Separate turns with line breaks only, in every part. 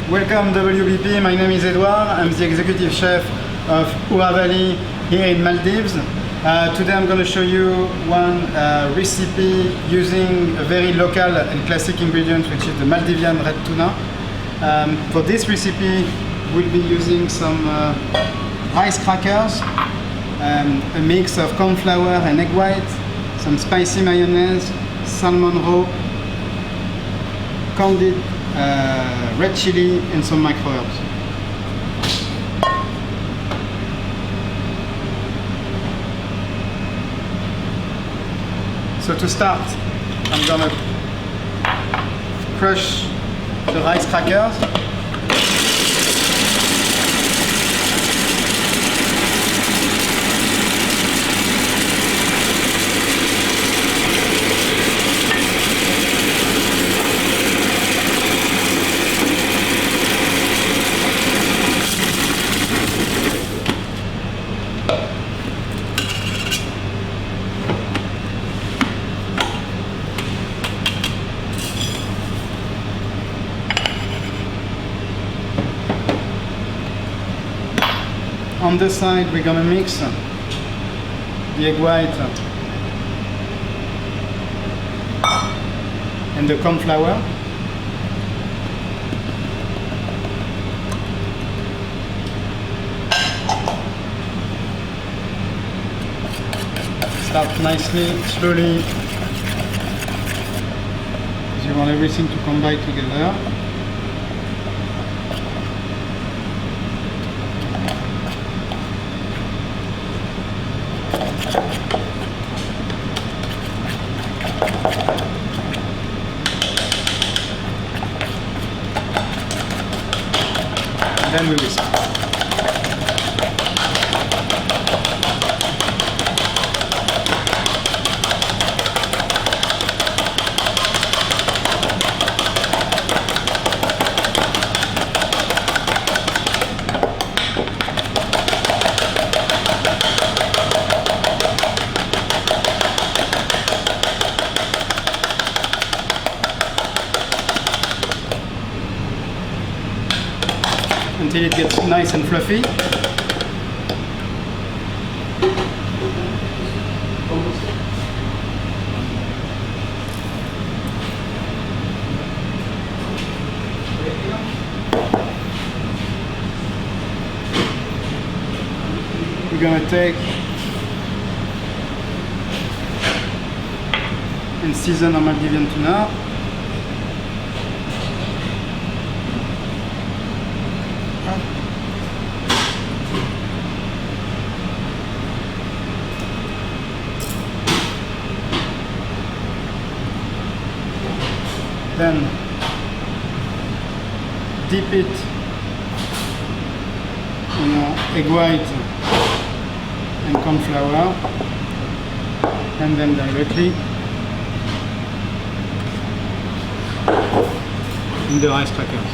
Welcome WBP, my name is Edouard, I'm the executive chef of Hurawalhi here in Maldives. Today I'm going to show you one recipe using a very local and classic ingredient, which is the Maldivian red tuna. For this recipe we'll be using some rice crackers, a mix of corn flour and egg white, some spicy mayonnaise, salmon roe, candied red chili and some micro-herbs. So to start, I'm gonna crush the rice crackers. On this side, we're gonna mix the egg white and the corn flour. Start nicely, slowly, because you want everything to combine together. Then we whisk. Until it gets nice and fluffy. We're gonna take and season our Maldivian tuna. Then dip it in egg white and corn flour, and then directly in the rice crackers.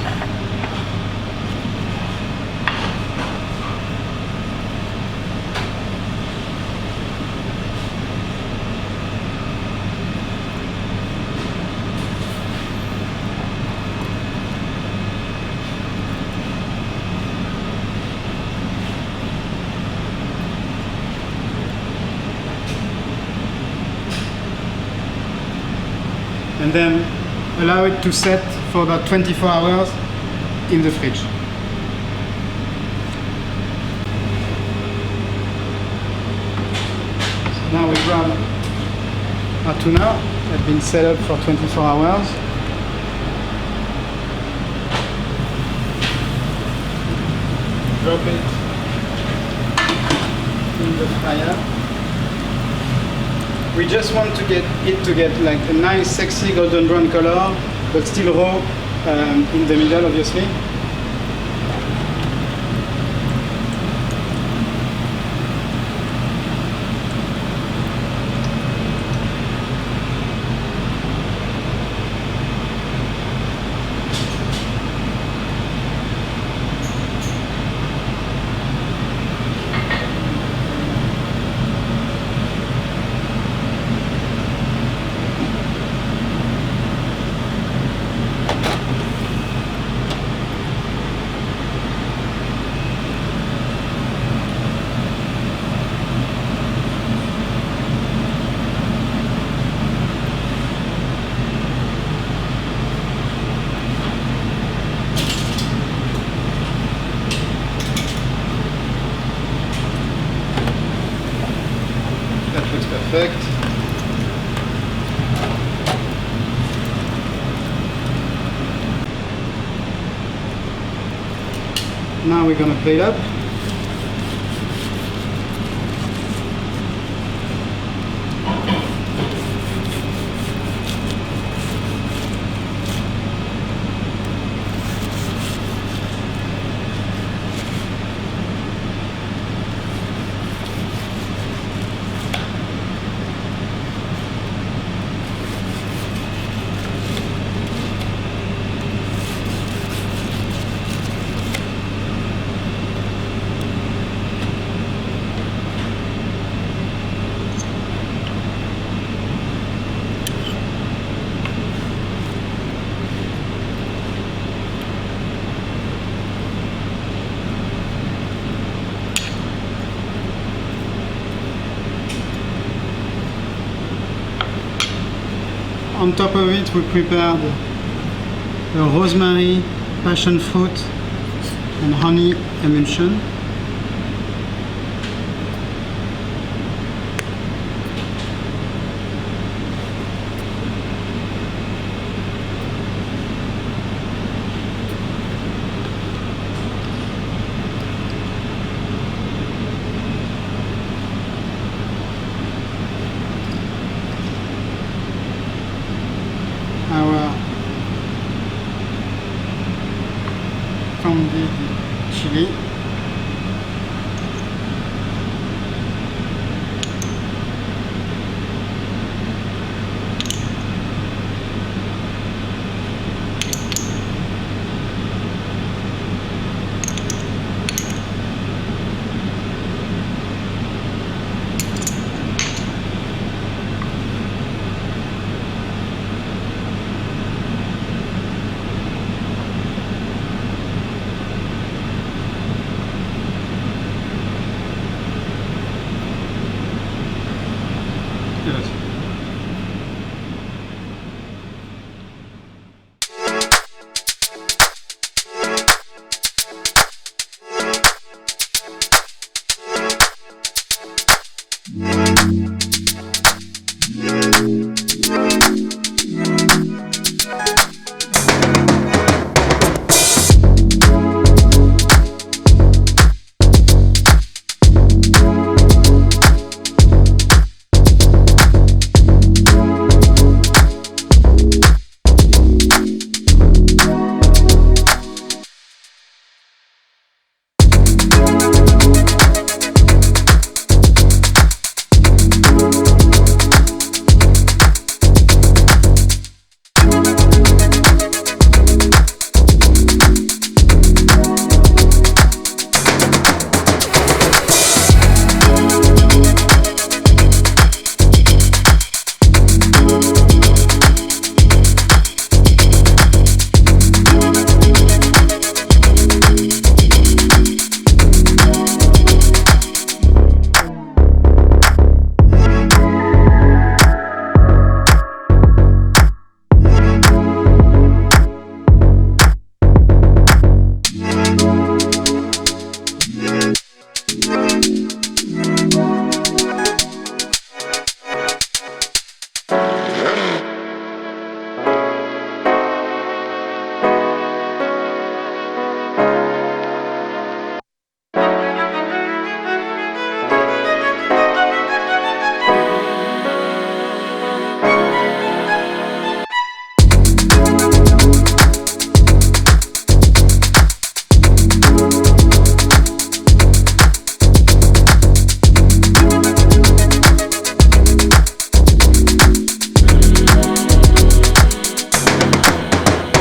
And then allow it to set for about 24 hours in the fridge. So now we grab our tuna that's been set up for 24 hours. Drop it in the fryer. We just want to get it to get like a nice, sexy golden brown color, but still raw in the middle, obviously. Now we're gonna plate up. On top of it, we prepared the rosemary, passion fruit, and honey emulsion. Our candied chili.